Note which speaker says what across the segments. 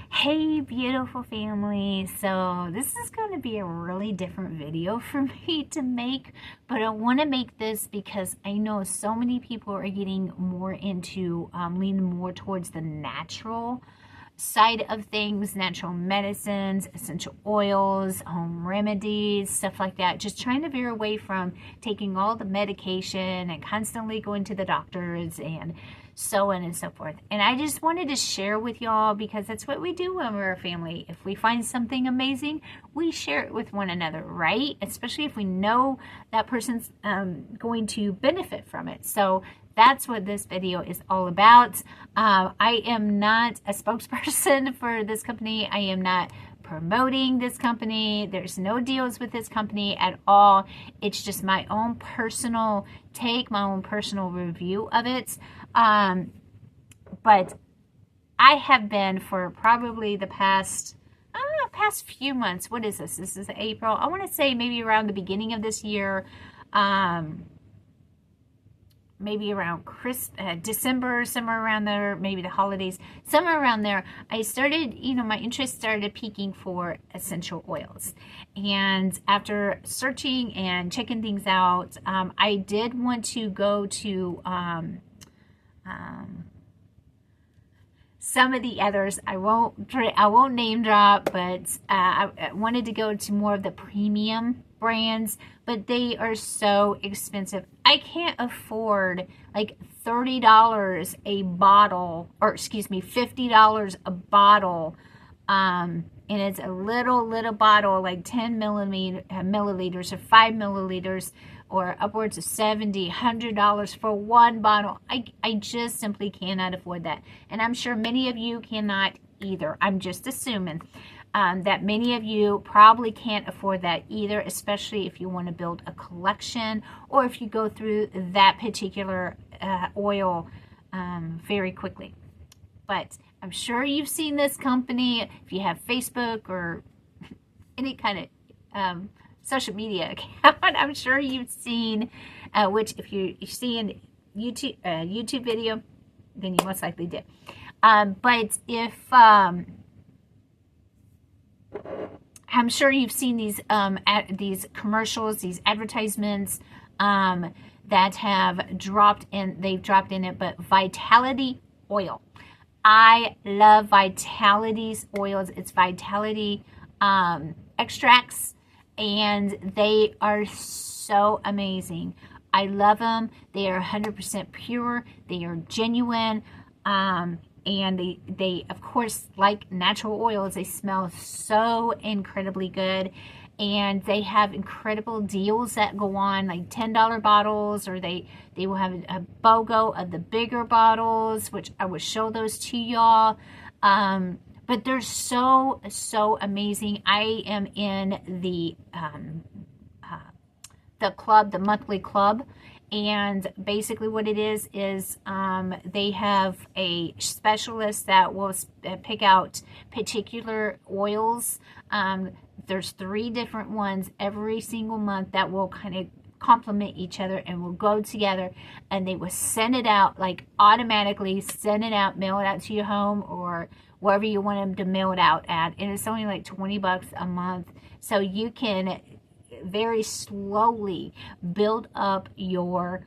Speaker 1: Hey, beautiful family. So this is going to be a really different video for me to make, but I want to make this because I know so many people are getting more into leaning more towards the natural side of things, natural medicines, essential oils, home remedies, stuff like that. Just trying to veer away from taking all the medication and constantly going to the doctors and so on and so forth. And I just wanted to share with y'all because that's what we do when we're a family. If we find something amazing, we share it with one another, right? Especially if we know that person's going to benefit from it. So that's what this video is all about. I am not a spokesperson for this company. I am not promoting this company. There's no deals with this company at all. It's just my own personal take, my own personal review of it. But I have been for probably the past few months. What is this? This is April. I want to say maybe around the beginning of this year. Maybe around December, somewhere around there, maybe the holidays, somewhere around there, I started, my interest started peaking for essential oils. And after searching and checking things out, I did want to go to some of the others. I won't name drop, but I wanted to go to more of the premium brands, but they are so expensive. I can't afford like $30 a bottle, or excuse me, $50 a bottle. And it's a little bottle, like 10 milliliters or 5 milliliters, or upwards of $70, $100 for one bottle. I just simply cannot afford that. And I'm sure many of you cannot either. I'm just assuming that many of you probably can't afford that either, especially if you want to build a collection or if you go through that particular oil very quickly. But I'm sure you've seen this company. If you have Facebook or any kind of social media account, I'm sure you've seen, which if you see in YouTube video, then you most likely did. But if I'm sure you've seen these commercials, these advertisements that have dropped in. They've dropped in it, but Vitality oil. I love Vitality's oils. It's Vitality extracts, and they are so amazing. I love them. They are 100% pure. They are genuine. And they, of course, like natural oils, they smell so incredibly good. And they have incredible deals that go on, like $10 bottles, or they will have a BOGO of the bigger bottles, which I will show those to y'all. But they're so amazing. I am in the club, the monthly club. And basically what it is they have a specialist that will pick out particular oils. There's 3 different ones every single month that will kind of complement each other and will go together, and they will send it out, like automatically send it out, mail it out to your home or wherever you want them to mail it out at. And it's only like $20 a month. So you can very slowly build up your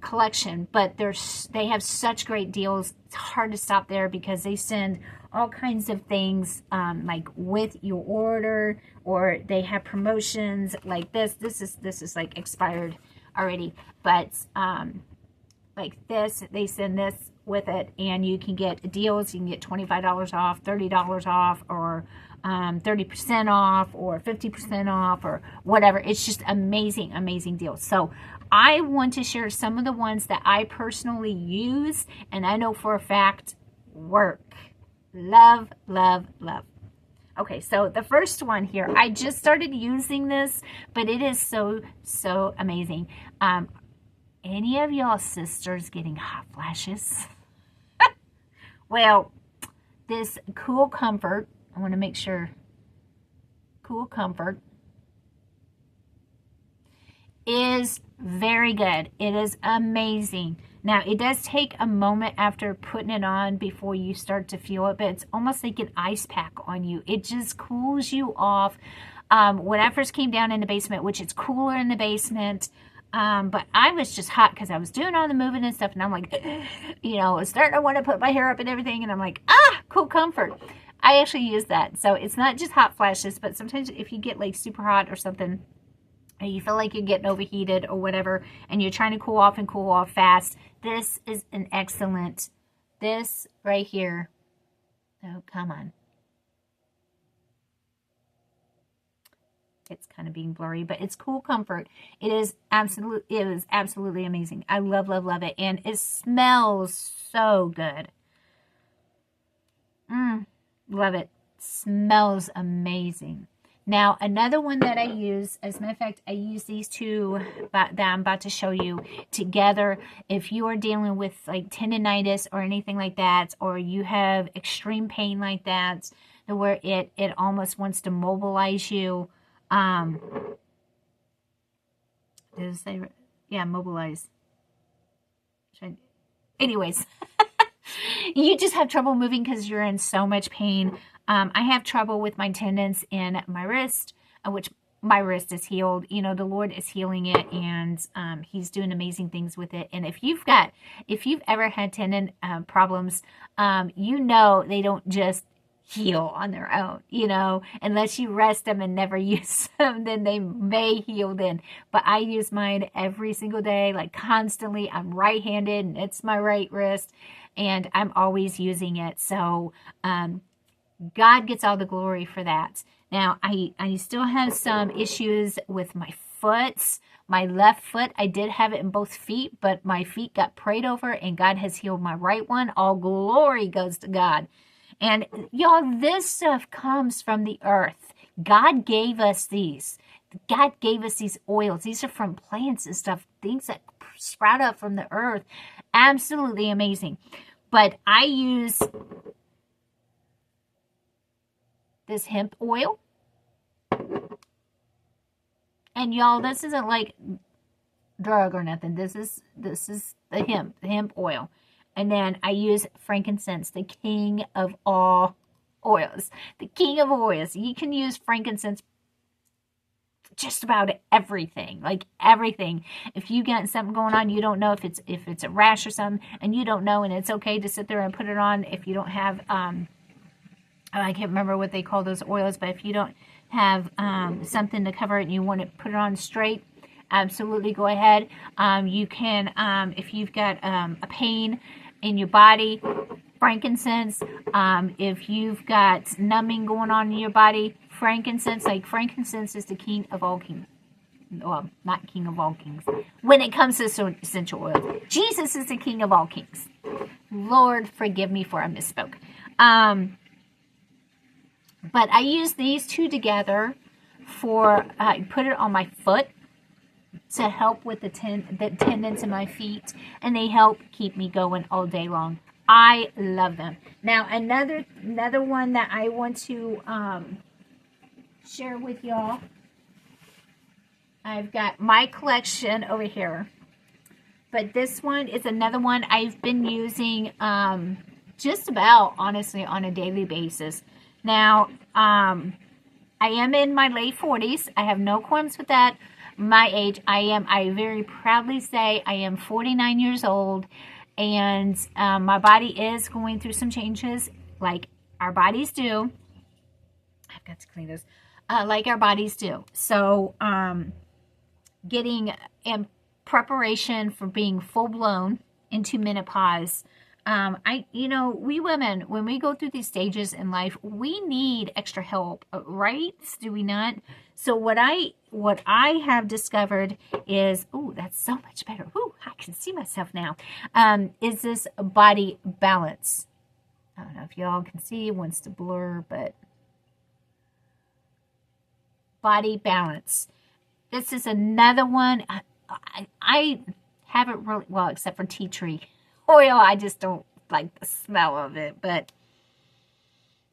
Speaker 1: collection. But they have such great deals. It's hard to stop there because they send all kinds of things like with your order, or they have promotions like this. This is like expired already, but like this, they send this with it, and you can get deals. You can get $25 off, $30 off, or 30% off, or 50% off, or whatever. It's just amazing deals. So I want to share some of the ones that I personally use and I know for a fact work. Love. Okay, so the first one here, I just started using this, but it is so amazing. Any of y'all sisters getting hot flashes? Well, this Cool Comfort, I want to make sure, Cool Comfort is very good. It is amazing. Now, it does take a moment after putting it on before you start to feel it, but it's almost like an ice pack on you. It just cools you off. When I first came down in the basement, which it's cooler in the basement, but I was just hot because I was doing all the moving and stuff, and I'm like, you know, starting to want to put my hair up and everything, and I'm like, cool comfort. I actually use that. So it's not just hot flashes, but sometimes if you get like super hot or something, and you feel like you're getting overheated or whatever, and you're trying to cool off fast, this is an excellent, this right here. Oh, come on. It's kind of being blurry, but it's Cool Comfort. It is absolutely amazing. I love it. And it smells so good. Love it. Smells amazing. Now, another one that I use, as a matter of fact, I use these two that I'm about to show you together. If you are dealing with like tendonitis or anything like that, or you have extreme pain like that, where it almost wants to mobilize you. Did it say, yeah, mobilize. Anyways, you just have trouble moving because you're in so much pain. I have trouble with my tendons in my wrist, which my wrist is healed. You know, the Lord is healing it, and He's doing amazing things with it. And if you've ever had tendon problems, you know they don't just heal on their own, you know, unless you rest them and never use them, then they may heal then. But I use mine every single day, like constantly. I'm right-handed and it's my right wrist, and I'm always using it. So God gets all the glory for that. Now, I still have some issues with my foot. My left foot, I did have it in both feet, but my feet got prayed over and God has healed my right one. All glory goes to God. And y'all, this stuff comes from the earth. God gave us these. God gave us these oils. These are from plants and stuff, things that sprout up from the earth. Absolutely amazing. But I use this hemp oil. And y'all, this isn't like drug or nothing. This is the hemp oil. And then I use frankincense, the king of all oils. The king of oils. You can use frankincense for just about everything. Like everything. If you got something going on, you don't know if it's a rash or something, and you don't know, and it's okay to sit there and put it on if you don't have I can't remember what they call those oils, but if you don't have something to cover it and you want to put it on straight, absolutely go ahead. You can, if you've got a pain in your body, frankincense. If you've got numbing going on in your body, frankincense. Like frankincense is the king of all kings. Well, not king of all kings. When it comes to essential oils, Jesus is the king of all kings. Lord, forgive me for I misspoke. But I use these two together for, I put it on my foot to help with the tendons in my feet, and they help keep me going all day long. I love them. Now, another one that I want to share with y'all. I've got my collection over here, but this one is another one I've been using just about, honestly, on a daily basis. Now, I am in my late 40s. I have no qualms with that. My age, I very proudly say I am 49 years old, and my body is going through some changes, like our bodies do. I've got to clean this. Like our bodies do. So, getting in preparation for being full-blown into menopause. We women, when we go through these stages in life, we need extra help, right? Do we not? So what I have discovered is, oh, that's so much better. Ooh, I can see myself now. Is this body balance? I don't know if y'all can see. It wants to blur, but body balance. This is another one. I haven't really, well, except for tea tree oil. I just don't like the smell of it, but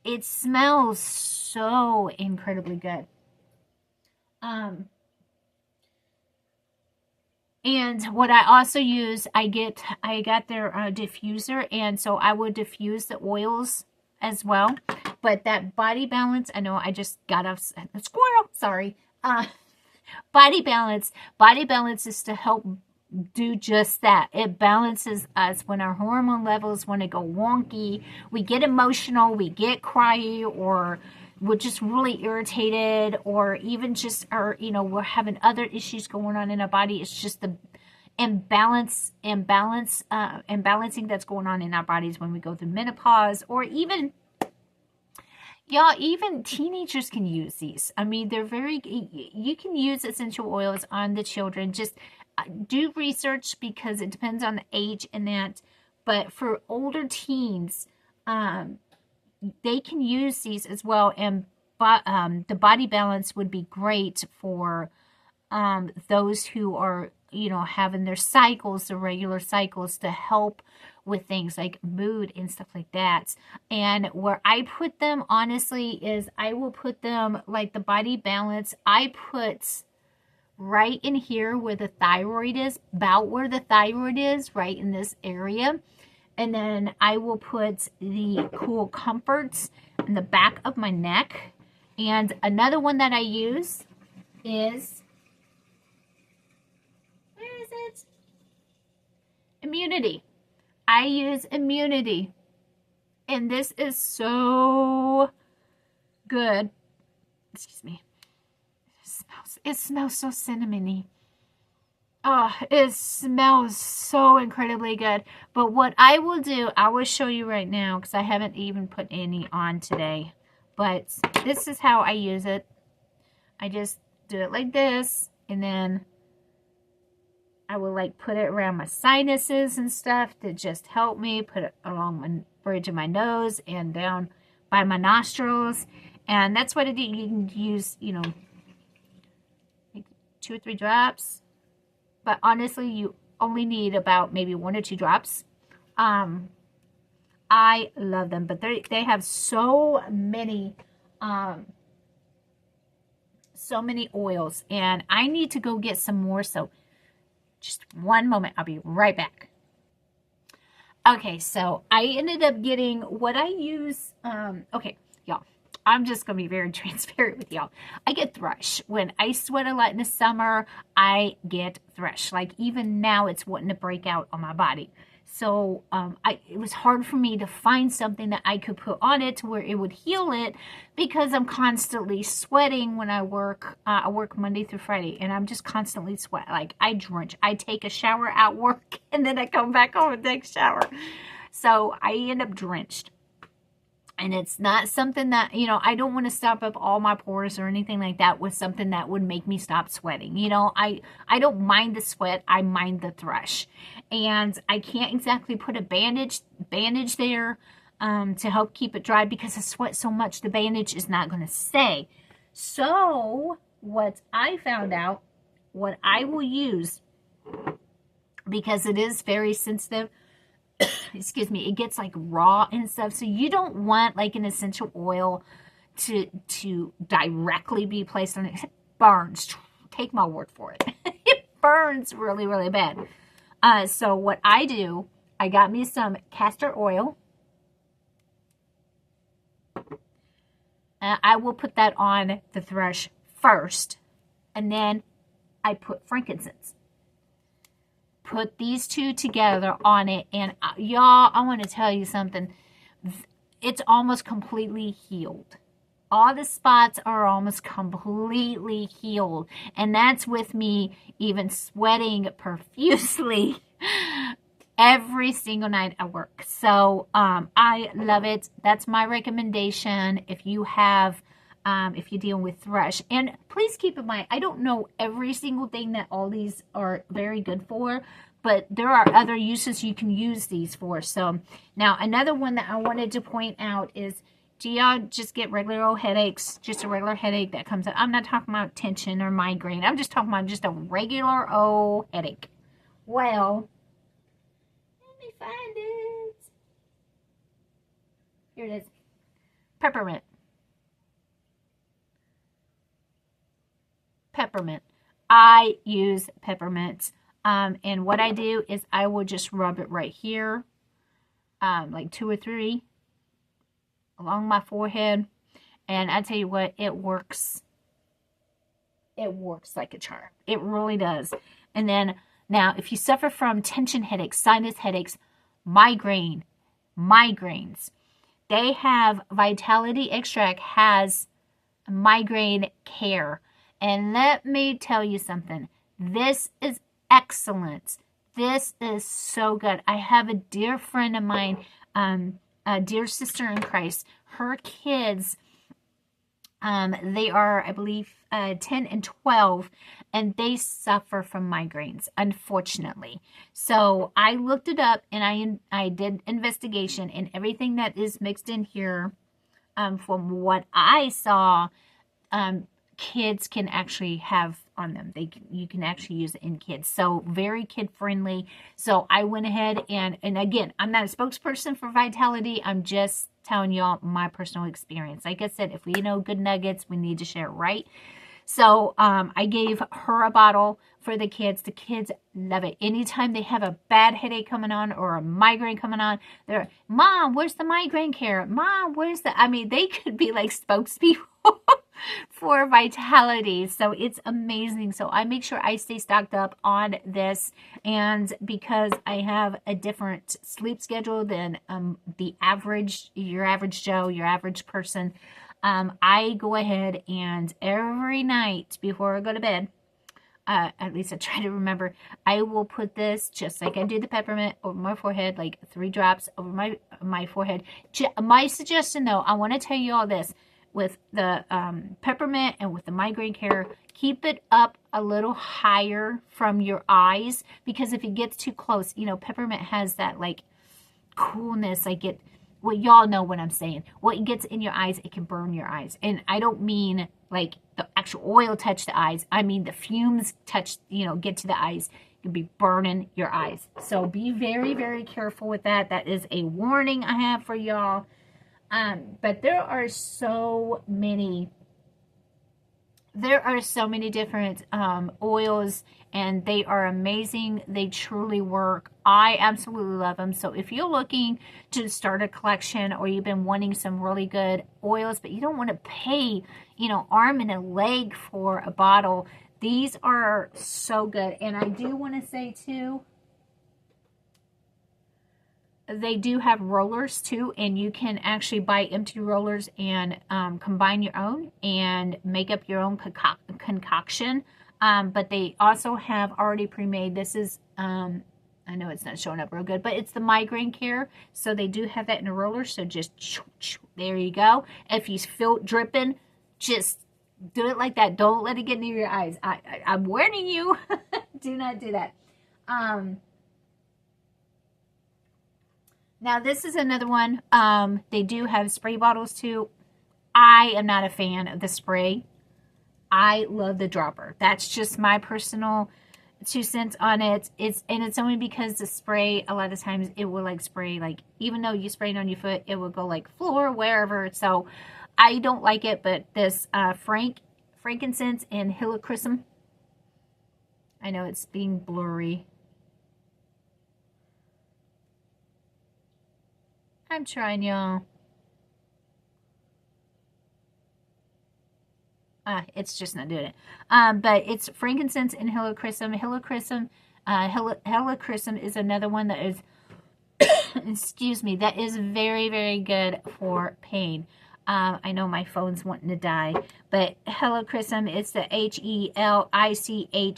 Speaker 1: it smells so incredibly good. And what I also use, I got their diffuser, and so I would diffuse the oils as well. But that body balance, I know I just got a squirrel, sorry. Body balance is to help do just that. It balances us when our hormone levels want to go wonky, we get emotional, we get cryy, or we're just really irritated, or even just we're having other issues going on in our body. It's just the imbalancing that's going on in our bodies when we go through menopause, or even y'all, even teenagers can use these. I mean, you can use essential oils on the children. Just do research, because it depends on the age and that. But for older teens, they can use these as well. And the body balance would be great for those who are, having their cycles, the regular cycles, to help with things like mood and stuff like that. And where I put them, honestly, is I will put them, like the body balance, I put right in here where the thyroid is, about where the thyroid is, right in this area. And then I will put the Cool Comforts in the back of my neck. And another one that I use is, where is it? Immunity. I use Immunity. And this is so good. Excuse me. It smells so cinnamony. Oh, it smells so incredibly good. But what I will do, I will show you right now, because I haven't even put any on today. But this is how I use it. I just do it like this, and then I will like put it around my sinuses and stuff to just help me. Put it along my bridge of my nose and down by my nostrils. And that's what it is. You can use, like 2 or 3 drops. But honestly, you only need about maybe 1 or 2 drops. I love them, but they have so many oils, and I need to go get some more. So just one moment, I'll be right back. Okay, so I ended up getting what I use. Okay, y'all, I'm just going to be very transparent with y'all. I get thrush. When I sweat a lot in the summer, I get thrush. Like even now, it's wanting to break out on my body. So it was hard for me to find something that I could put on it to where it would heal it, because I'm constantly sweating when I work. I work Monday through Friday, and I'm just constantly sweating. Like I drench. I take a shower at work, and then I come back home and take a shower. So I end up drenched. And it's not something that, I don't want to stop up all my pores or anything like that with something that would make me stop sweating. I don't mind the sweat. I mind the thrush. And I can't exactly put a bandage there to help keep it dry, because I sweat so much, the bandage is not going to stay. So what I found out, what I will use, because it is very sensitive, excuse me, it gets like raw and stuff. So you don't want like an essential oil to directly be placed on it. It burns. Take my word for it. It burns really, really bad. So what I do, I got me some castor oil. I will put that on the thrush first. And then I put frankincense. Put these two together on it, and y'all, I want to tell you something. It's almost completely healed. All the spots are almost completely healed, and that's with me even sweating profusely every single night at work. So I love it. That's my recommendation if you have if you're dealing with thrush. And please keep in mind, I don't know every single thing that all these are very good for, but there are other uses you can use these for. So now another one that I wanted to point out is, do y'all just get regular old headaches? Just a regular headache that comes up. I'm not talking about tension or migraine. I'm just talking about just a regular old headache. Well, let me find it. Here it is. Peppermint. Peppermint. I use peppermint. And what I do is I will just rub it right here, like 2 or 3 along my forehead. And I tell you what, it works. It works like a charm. It really does. And then now, if you suffer from tension headaches, sinus headaches, migraines, they have Vitality Extract has migraine care. And let me tell you something. This is excellent. This is so good. I have a dear friend of mine, a dear sister in Christ. Her kids, they are, I believe, 10 and 12, and they suffer from migraines, unfortunately. So I looked it up, and I did investigation, and everything that is mixed in here, from what I saw, kids can actually have on them. You can actually use it in kids. So very kid friendly. So I went ahead and again, I'm not a spokesperson for Vitality. I'm just telling y'all my personal experience. Like I said, if we know good nuggets, we need to share, right? So I gave her a bottle for the kids. The kids love it. Anytime they have a bad headache coming on or a migraine coming on, they're, Mom, where's the migraine care? Mom, where's the... I mean, they could be like spokespeople for Vitality. So it's amazing. So I make sure I stay stocked up on this. And because I have a different sleep schedule than your average Joe, your average person, I go ahead and every night before I go to bed, at least I try to remember, I will put this, just like I do the peppermint, over my forehead, like 3 drops over my forehead. My suggestion, though, I want to tell you all this, with the peppermint and with the migraine care, keep it up a little higher from your eyes, because if it gets too close, peppermint has that like coolness, like it... Well, y'all know what I'm saying. What gets in your eyes, it can burn your eyes. And I don't mean like the actual oil touch the eyes. I mean the fumes touch, get to the eyes. It can be burning your eyes. So be very, very careful with that. That is a warning I have for y'all. But there are so many different oils, and they are amazing. They truly work. I absolutely love them. So if you're looking to start a collection, or you've been wanting some really good oils, but you don't want to pay, arm and a leg for a bottle, these are so good. And I do want to say too, they do have rollers too, and you can actually buy empty rollers and combine your own and make up your own concoction. But they also have already pre-made. This is, I know it's not showing up real good, but it's the migraine care. So they do have that in a roller. So just, there you go. If you feel dripping, just do it like that. Don't let it get near your eyes. I'm warning you. Do not do that. Now, this is another one. They do have spray bottles, too. I am not a fan of the spray. I love the dropper. That's just my personal 2 cents on it. It's only because the spray, a lot of times, it will, like, spray, like, even though you spray it on your foot, it will go, like, floor, wherever. So, I don't like it, but this frankincense and helichrysum, I know it's being blurry. I'm trying, y'all. It's just not doing it. But it's frankincense and helichrysum. Helichrysum is another one that is, excuse me, that is very, very good for pain. I know my phone's wanting to die, but helichrysum, it's the HELICHRYSUM.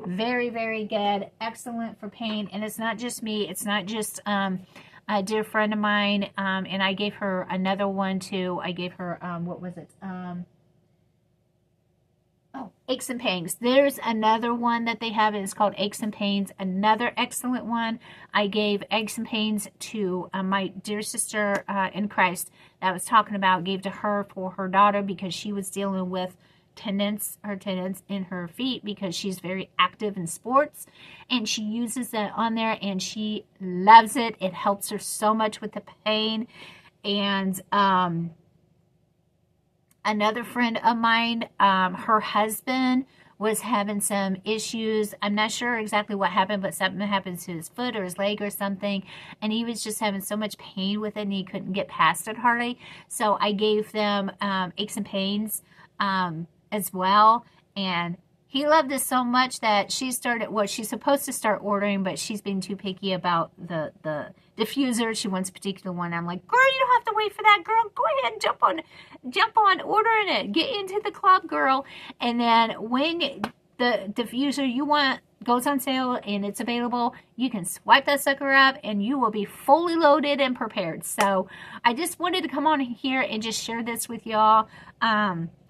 Speaker 1: Very, very good. Excellent for pain. And it's not just me. It's not just a dear friend of mine. And I gave her another one too. I gave her, what was it? Aches and Pains. There's another one that they have. It's called Aches and Pains. Another excellent one. I gave Aches and Pains to my dear sister in Christ that I was talking about. Gave to her for her daughter because she was dealing with her tendons in her feet because she's very active in sports, and she uses that on there and she loves it. It helps her so much with the pain. And another friend of mine, her husband was having some issues. I'm not sure exactly what happened, but something happened to his foot or his leg or something, and he was just having so much pain with it, and he couldn't get past it hardly. So I gave them aches and pains as well, and he loved it so much that she started, well, she's supposed to start ordering, but she's being too picky about the diffuser. She wants a particular one. I'm like, girl, you don't have to wait for that, girl. Go ahead and jump on ordering it. Get into the club, girl. And then when the diffuser you want goes on sale and it's available, you can swipe that sucker up and you will be fully loaded and prepared. So I just wanted to come on here and just share this with y'all.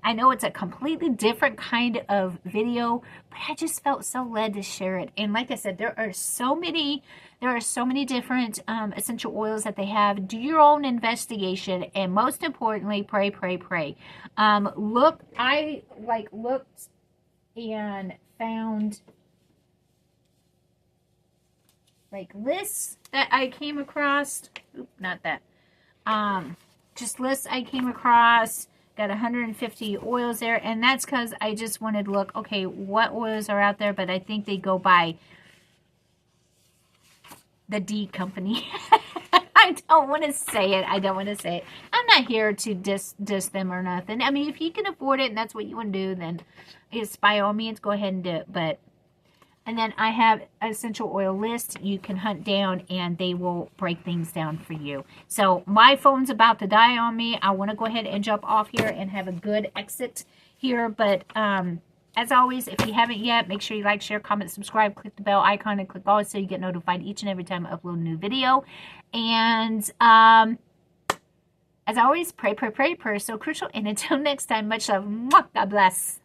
Speaker 1: I know it's a completely different kind of video, but I just felt so led to share it. And like I said, there are so many different essential oils that they have. Do your own investigation, and most importantly, pray, pray, pray. Look, I looked and found lists that I came across. Oop, not that. Just lists I came across. Got 150 oils there, and that's because I just wanted to look, okay, what oils are out there, but I think they go by the D company. I don't want to say it. I'm not here to diss them or nothing. I mean, if you can afford it and that's what you want to do, then it's by all means, go ahead and do it. And then I have an essential oil list you can hunt down, and they will break things down for you. So my phone's about to die on me. I want to go ahead and jump off here and have a good exit here. But as always, if you haven't yet, make sure you like, share, comment, subscribe, click the bell icon, and click all so you get notified each and every time I upload a new video. And as always, pray, pray, pray. Prayer is so crucial. And until next time, much love. Mwah, God bless.